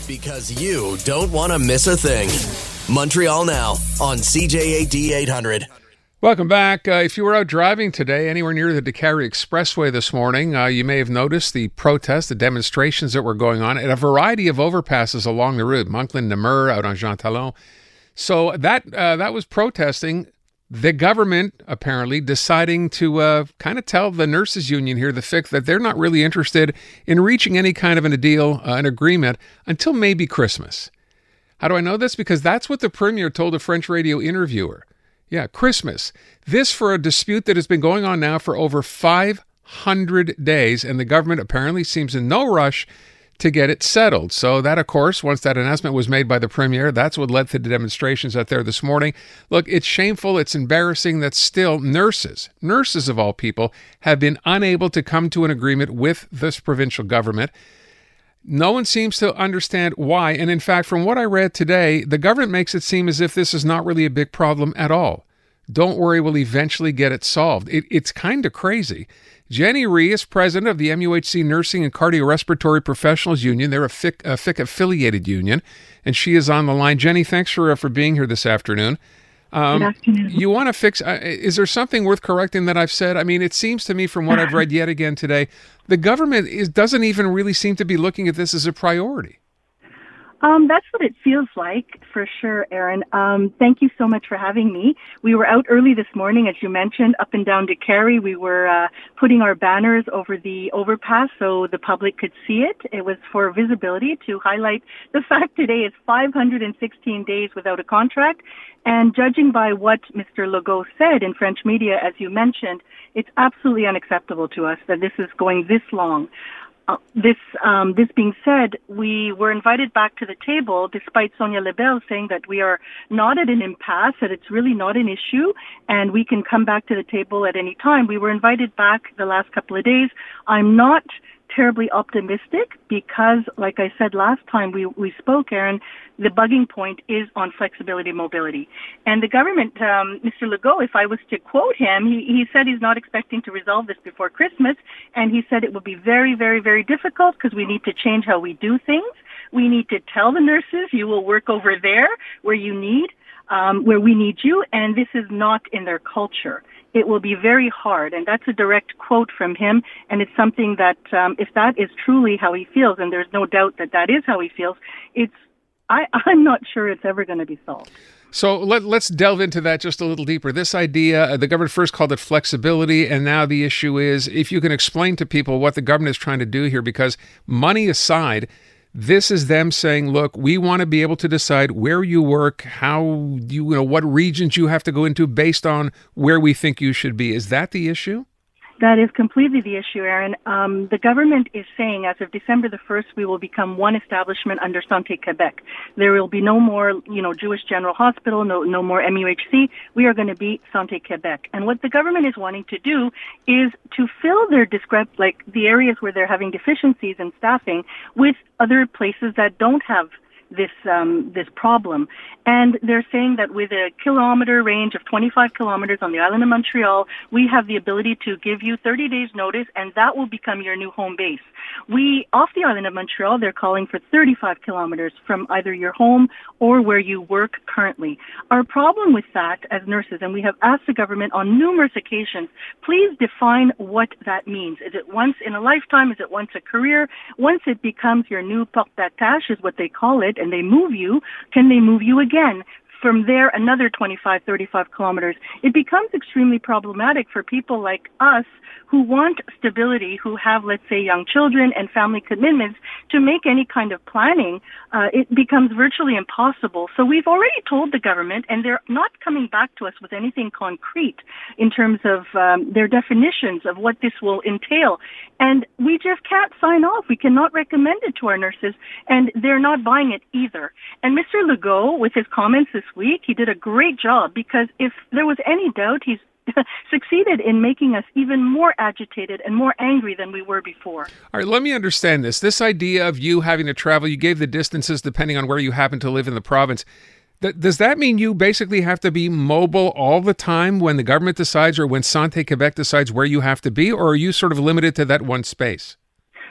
Because you don't want to miss a thing. Montreal Now on CJAD 800. Welcome back. If you were out driving today anywhere near the DeCarry Expressway this morning, you may have noticed the protests, the demonstrations that were going on at a variety of overpasses along the route, Moncton, Namur, out on Jean Talon. So that was protesting the government apparently deciding to kind of tell the nurses union here, the FIC, that they're not really interested in reaching any kind of a deal, an agreement, until maybe Christmas. How do I know this? Because that's what the premier told a French radio interviewer. Yeah, Christmas. This for a dispute that has been going on now for over 500 days, and the government apparently seems in no rush to get it settled. So that, of course, once that announcement was made by the premier, that's what led to the demonstrations out there this morning. Look, it's shameful, it's embarrassing that still nurses of all people, have been unable to come to an agreement with this provincial government. No one seems to understand why. And in fact, from what I read today, the government makes it seem as if this is not really a big problem at all. Don't worry, we'll eventually get it solved. It's kind of crazy. Jenny Rhee is president of the MUHC Nursing and Cardiorespiratory Professionals Union. They're a FIC-affiliated union, and she is on the line. Jenny, thanks for being here this afternoon. Good afternoon. You want to fix... is there something worth correcting that I've said? I mean, it seems to me from what I've read yet again today, the government doesn't even really seem to be looking at this as a priority. That's what it feels like, for sure, Aaron. Thank you so much for having me. We were out early this morning, as you mentioned, up and down DeCarry. We were putting our banners over the overpass so the public could see it. It was for visibility to highlight the fact today is 516 days without a contract. And judging by what Mr. Legault said in French media, as you mentioned, it's absolutely unacceptable to us that this is going this long. This being said, we were invited back to the table despite Sonia Lebel saying that we are not at an impasse, that it's really not an issue, and we can come back to the table at any time. We were invited back the last couple of days. I'm not terribly optimistic because, like I said last time we spoke, Aaron, the bugging point is on flexibility and mobility. And the government, Mr. Legault, if I was to quote him, he said he's not expecting to resolve this before Christmas, and he said it will be very, very, very difficult because we need to change how we do things. We need to tell the nurses, you will work over there where you need, where we need you, and this is not in their culture. It will be very hard, and that's a direct quote from him, and it's something that, if that is truly how he feels, and there's no doubt that that is how he feels, I'm not sure it's ever going to be solved. So let's delve into that just a little deeper. This idea, the government first called it flexibility, and now the issue is if you can explain to people what the government is trying to do here, because money aside, this is them saying, look, we want to be able to decide where you work, how what regions you have to go into based on where we think you should be. Is that the issue? That is completely the issue, Aaron. The government is saying as of December the 1st, we will become one establishment under Santé Quebec. There will be no more, Jewish General Hospital, no more MUHC. We are going to be Santé Quebec. And what the government is wanting to do is to fill their the areas where they're having deficiencies in staffing with other places that don't have this problem. And they're saying that with a kilometer range of 25 kilometers on the island of Montreal, we have the ability to give you 30 days notice, and that will become your new home base. Off the island of Montreal, they're calling for 35 kilometers from either your home or where you work currently. Our problem with that as nurses, and we have asked the government on numerous occasions, please define what that means. Is it once in a lifetime? Is it once a career? Once it becomes your new porte d'attache is what they call it, and they move you, can they move you again? From there, another 25, 35 kilometers. It becomes extremely problematic for people like us who want stability, who have, let's say, young children and family commitments, to make any kind of planning. It becomes virtually impossible. So we've already told the government, and they're not coming back to us with anything concrete in terms of their definitions of what this will entail. And we just can't sign off. We cannot recommend it to our nurses, and they're not buying it either. And Mr. Legault, with his comments this week, he did a great job, because if there was any doubt, he's succeeded in making us even more agitated and more angry than we were before. All right, let me understand this. This idea of you having to travel, you gave the distances depending on where you happen to live in the province. Does that mean you basically have to be mobile all the time when the government decides or when Santé Quebec decides where you have to be, or are you sort of limited to that one space?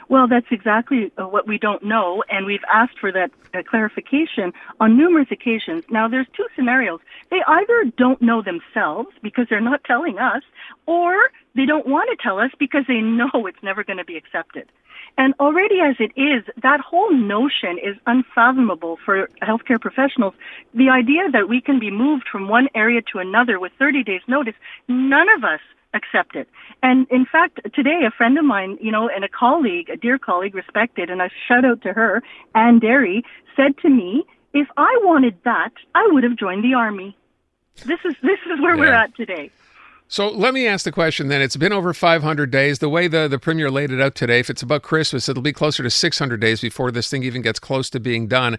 Well, that's exactly what we don't know, and we've asked for that clarification on numerous occasions. Now, there's two scenarios. They either don't know themselves because they're not telling us, or they don't want to tell us because they know it's never going to be accepted. And already as it is, that whole notion is unfathomable for healthcare professionals. The idea that we can be moved from one area to another with 30 days notice, none of us accept it. And in fact, today, a friend of mine, and a colleague, a dear colleague, respected, and I shout out to her, Ann Derry, said to me, if I wanted that, I would have joined the Army. This is where we're at today. So let me ask the question then. It's been over 500 days. The way the Premier laid it out today, if it's about Christmas, it'll be closer to 600 days before this thing even gets close to being done.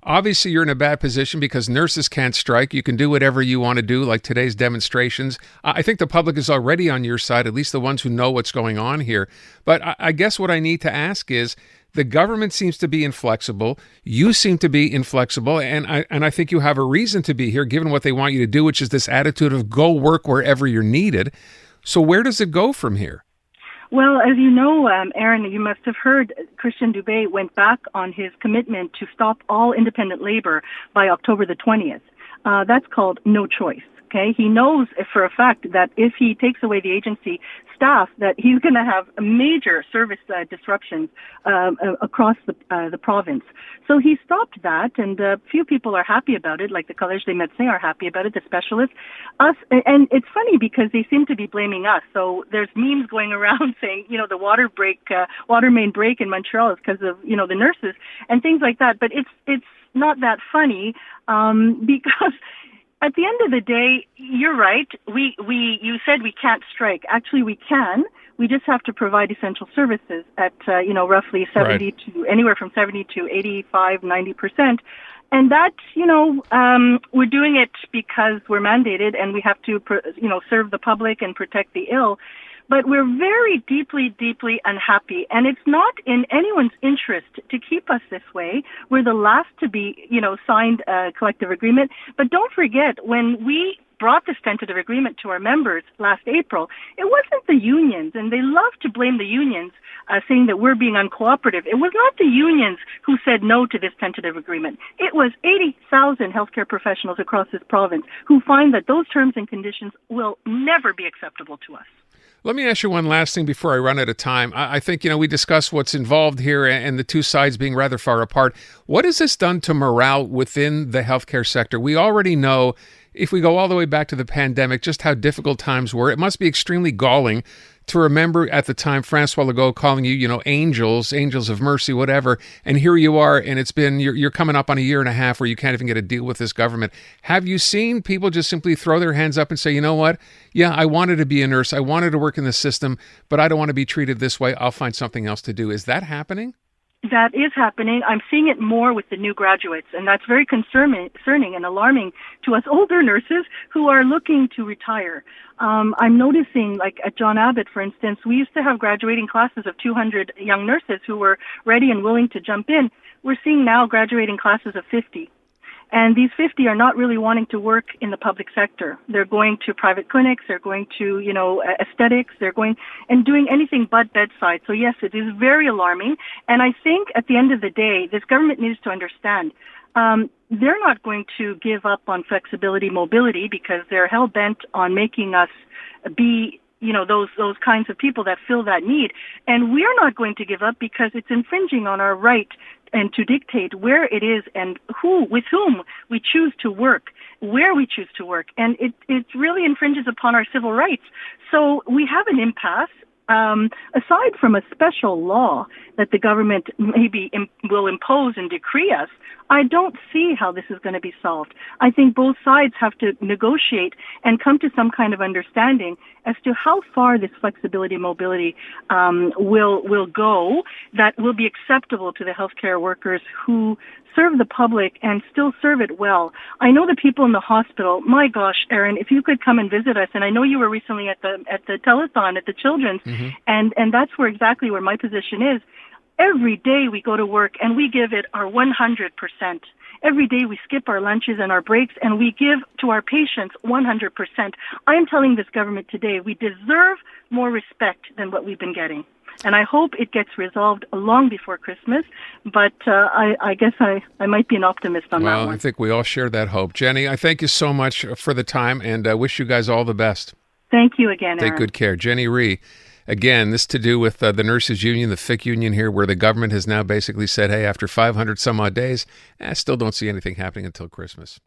Obviously, you're in a bad position because nurses can't strike. You can do whatever you want to do, like today's demonstrations. I think the public is already on your side, at least the ones who know what's going on here. But I guess what I need to ask is, the government seems to be inflexible. You seem to be inflexible, and I think you have a reason to be here, given what they want you to do, which is this attitude of go work wherever you're needed. So where does it go from here? Well, as you know, Aaron, you must have heard Christian Dubé went back on his commitment to stop all independent labor by October the 20th. That's called no choice. Okay, he knows for a fact that if he takes away the agency staff, that he's going to have major service disruptions across the province. So he stopped that, and few people are happy about it, like the Collège des Médecins are happy about it, the specialists. Us, and it's funny because they seem to be blaming us. So there's memes going around saying, the water main break in Montreal is because of, the nurses and things like that. But it's not that funny because at the end of the day, you're right. You said we can't strike. Actually, we can. We just have to provide essential services at, roughly 70 to anywhere from 70 to 85, 90%. And that, we're doing it because we're mandated and we have to, serve the public and protect the ill. But we're very deeply, deeply unhappy, and it's not in anyone's interest to keep us this way. We're the last to be, signed a collective agreement. But don't forget, when we brought this tentative agreement to our members last April, it wasn't the unions, and they love to blame the unions, saying that we're being uncooperative. It was not the unions who said no to this tentative agreement. It was 80,000 healthcare professionals across this province who find that those terms and conditions will never be acceptable to us. Let me ask you one last thing before I run out of time. I think, we discussed what's involved here and the two sides being rather far apart. What has this done to morale within the healthcare sector? We already know, if we go all the way back to the pandemic, just how difficult times were. It must be extremely galling to remember at the time Francois Legault calling you, angels of mercy, whatever. And here you are, and it's been, you're coming up on a year and a half where you can't even get a deal with this government. Have you seen people just simply throw their hands up and say, you know what? Yeah, I wanted to be a nurse. I wanted to work in the system, but I don't want to be treated this way. I'll find something else to do. Is that happening? That is happening. I'm seeing it more with the new graduates, and that's very concerning and alarming to us older nurses who are looking to retire. I'm noticing, like at John Abbott, for instance, we used to have graduating classes of 200 young nurses who were ready and willing to jump in. We're seeing now graduating classes of 50. And these 50 are not really wanting to work in the public sector. They're going to private clinics, they're going to, aesthetics, they're going and doing anything but bedside. So yes, it is very alarming. And I think at the end of the day, this government needs to understand, they're not going to give up on flexibility, mobility, because they're hell-bent on making us be those kinds of people that fill that need. And we're not going to give up because it's infringing on our right and to dictate where it is and with whom we choose to work, where we choose to work. And it really infringes upon our civil rights. So we have an impasse. Aside from a special law that the government maybe will impose and decree us, I don't see how this is going to be solved. I think both sides have to negotiate and come to some kind of understanding as to how far this flexibility, mobility will go that will be acceptable to the healthcare workers who serve the public and still serve it well. I know the people in the hospital. My gosh, Aaron, if you could come and visit us, and I know you were recently at the telethon at the Children's, and that's exactly where my position is. Every day we go to work and we give it our 100%. Every day we skip our lunches and our breaks and we give to our patients 100%. I am telling this government today we deserve more respect than what we've been getting. And I hope it gets resolved long before Christmas, but I guess I might be an optimist on that one. Well, I think we all share that hope. Jenny, I thank you so much for the time, and I wish you guys all the best. Thank you again, Aaron. Take good care. Jenny Rhee. Again, this to do with the nurses union, the FIC union here, where the government has now basically said, hey, after 500 some odd days, I still don't see anything happening until Christmas.